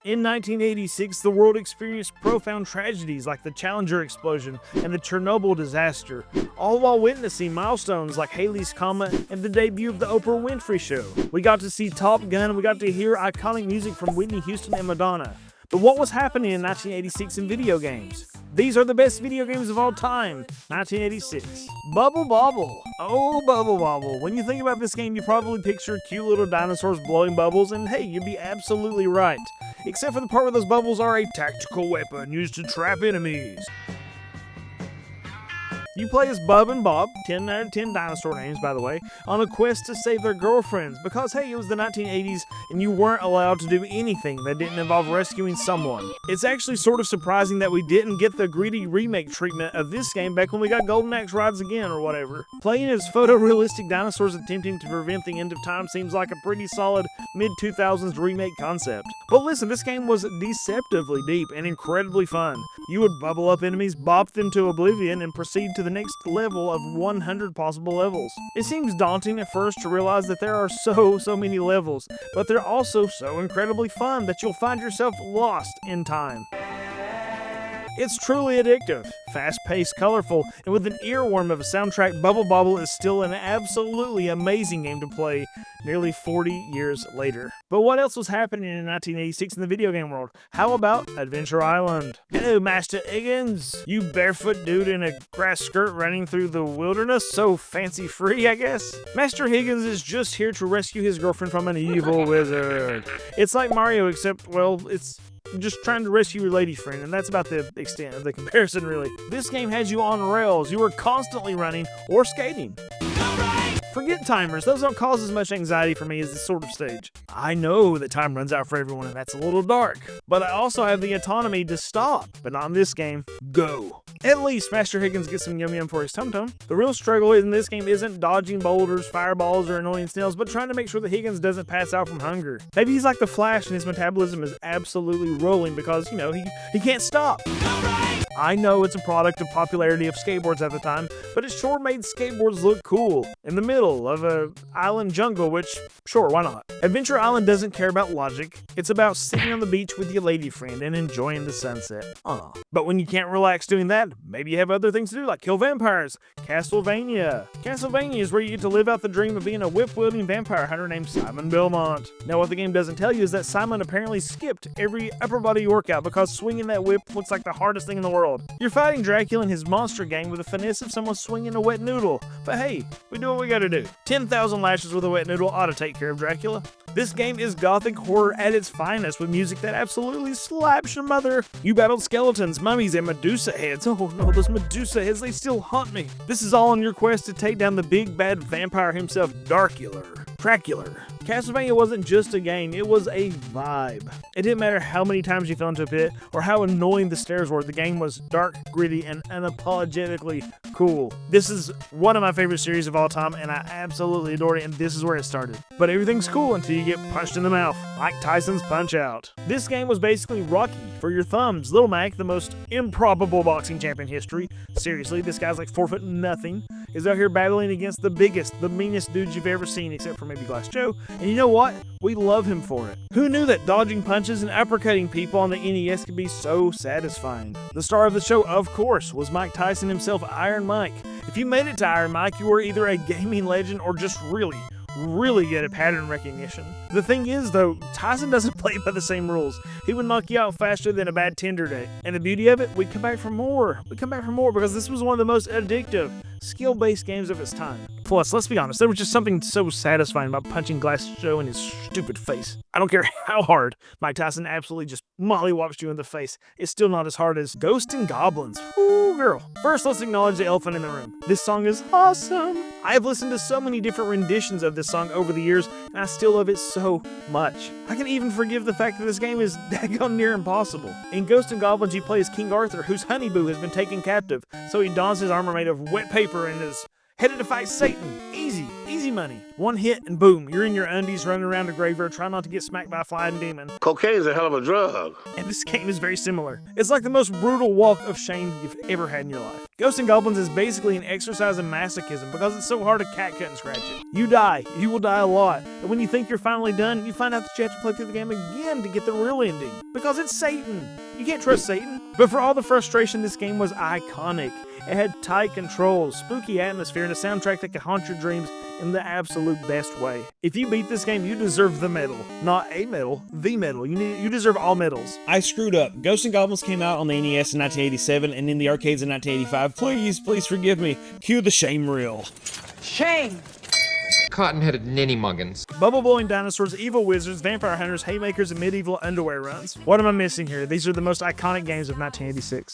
In 1986, the world experienced profound tragedies like the Challenger explosion and the Chernobyl disaster, all while witnessing milestones like Halley's Comet and the debut of the Oprah Winfrey Show. We got to see Top Gun and we got to hear iconic music from Whitney Houston and Madonna. But what was happening in 1986 in video games? These are the best video games of all time, 1986. Bubble Bobble. Oh, Bubble Bobble. When you think about this game, you probably picture cute little dinosaurs blowing bubbles, and hey, you'd be absolutely right. Except for the part where those bubbles are a tactical weapon used to trap enemies. You play as Bub and Bob, 10 out of 10 dinosaur names by the way, on a quest to save their girlfriends because hey, it was the 1980s and you weren't allowed to do anything that didn't involve rescuing someone. It's actually sort of surprising that we didn't get the greedy remake treatment of this game back when we got Golden Axe rides again or whatever. Playing as photorealistic dinosaurs attempting to prevent the end of time seems like a pretty solid mid-2000s remake concept. But listen, this game was deceptively deep and incredibly fun. You would bubble up enemies, bop them to oblivion, and proceed to the next level of 100 possible levels. It seems daunting at first to realize that there are so many levels, but they're also so incredibly fun that you'll find yourself lost in time. It's truly addictive, fast-paced, colorful, and with an earworm of a soundtrack, Bubble Bobble is still an absolutely amazing game to play nearly 40 years later. But what else was happening in 1986 in the video game world? How about Adventure Island? Hello, Master Higgins! You barefoot dude in a grass skirt running through the wilderness, so fancy-free, I guess? Master Higgins is just here to rescue his girlfriend from an evil wizard. It's like Mario, except, well, it's just trying to rescue your lady friend, and that's about the extent of the comparison, really. This game has you on rails. You are constantly running or skating. Forget timers, those don't cause as much anxiety for me as this sort of stage. I know that time runs out for everyone and that's a little dark, but I also have the autonomy to stop, but not in this game. Go. At least Master Higgins gets some yum yum for his tum-tum. The real struggle in this game isn't dodging boulders, fireballs, or annoying snails, but trying to make sure that Higgins doesn't pass out from hunger. Maybe he's like the Flash and his metabolism is absolutely rolling because, you know, he can't stop. I know it's a product of popularity of skateboards at the time, but it sure made skateboards look cool in the middle of an island jungle, which, sure, why not? Adventure Island doesn't care about logic. It's about sitting on the beach with your lady friend and enjoying the sunset. But when you can't relax doing that, maybe you have other things to do like kill vampires. Castlevania. Castlevania is where you get to live out the dream of being a whip-wielding vampire hunter named Simon Belmont. Now what the game doesn't tell you is that Simon apparently skipped every upper body workout because swinging that whip looks like the hardest thing in the world. You're fighting Dracula and his monster gang with the finesse of someone swinging a wet noodle. But hey, we do what we gotta do. 10,000 lashes with a wet noodle ought to take care of Dracula. This game is gothic horror at its finest with music that absolutely slaps your mother. You battled skeletons, mummies, and Medusa heads. Oh no, those Medusa heads, they still haunt me. This is all on your quest to take down the big bad vampire himself, Dracula. Castlevania wasn't just a game, it was a vibe. It didn't matter how many times you fell into a pit or how annoying the stairs were, the game was dark, gritty, and unapologetically cool. This is one of my favorite series of all time, and I absolutely adored it, and this is where it started. But everything's cool until you get punched in the mouth. Mike Tyson's Punch-Out! This game was basically Rocky for your thumbs. Little Mac, the most improbable boxing champ in history. Seriously, this guy's like 4 foot nothing. Is out here battling against the biggest, the meanest dudes you've ever seen, except for maybe Glass Joe. And you know what? We love him for it. Who knew that dodging punches and uppercutting people on the NES could be so satisfying? The star of the show, of course, was Mike Tyson himself, Iron Mike. If you made it to Iron Mike, you were either a gaming legend or just really good at pattern recognition. The thing is, though, Tyson doesn't play by the same rules. He would knock you out faster than a bad Tinder date. And the beauty of it, we'd come back for more. Because this was one of the most addictive, skill-based games of its time. Plus, let's be honest, there was just something so satisfying about punching Glass Joe in his stupid face. I don't care how hard Mike Tyson absolutely just mollywops you in the face. It's still not as hard as Ghosts and Goblins. Ooh, girl. First, let's acknowledge the elephant in the room. This song is awesome. I have listened to so many different renditions of this song over the years, and I still love it so much. I can even forgive the fact that this game is daggone near impossible. In Ghosts and Goblins, you play as King Arthur, whose honeyboo has been taken captive, so he dons his armor made of wet paper and is headed to fight Satan. Easy money. One hit and boom, you're in your undies running around a graveyard trying not to get smacked by a flying demon. Cocaine's a hell of a drug. And this game is very similar. It's like the most brutal walk of shame you've ever had in your life. Ghosts and Goblins is basically an exercise in masochism because it's so hard to cat cut and scratch it. You die. You will die a lot. And when you think you're finally done, you find out that you have to play through the game again to get the real ending. Because it's Satan. You can't trust Satan. But for all the frustration, this game was iconic. It had tight controls, spooky atmosphere, and a soundtrack that could haunt your dreams in the absolute best way. If you beat this game, you deserve the medal. Not a medal, the medal. You deserve all medals. I screwed up. Ghosts and Goblins came out on the NES in 1987 and in the arcades in 1985. Please forgive me. Cue the shame reel. Shame! Cotton-headed ninny muggins. Bubble-blowing dinosaurs, evil wizards, vampire hunters, haymakers, and medieval underwear runs. What am I missing here? These are the most iconic games of 1986.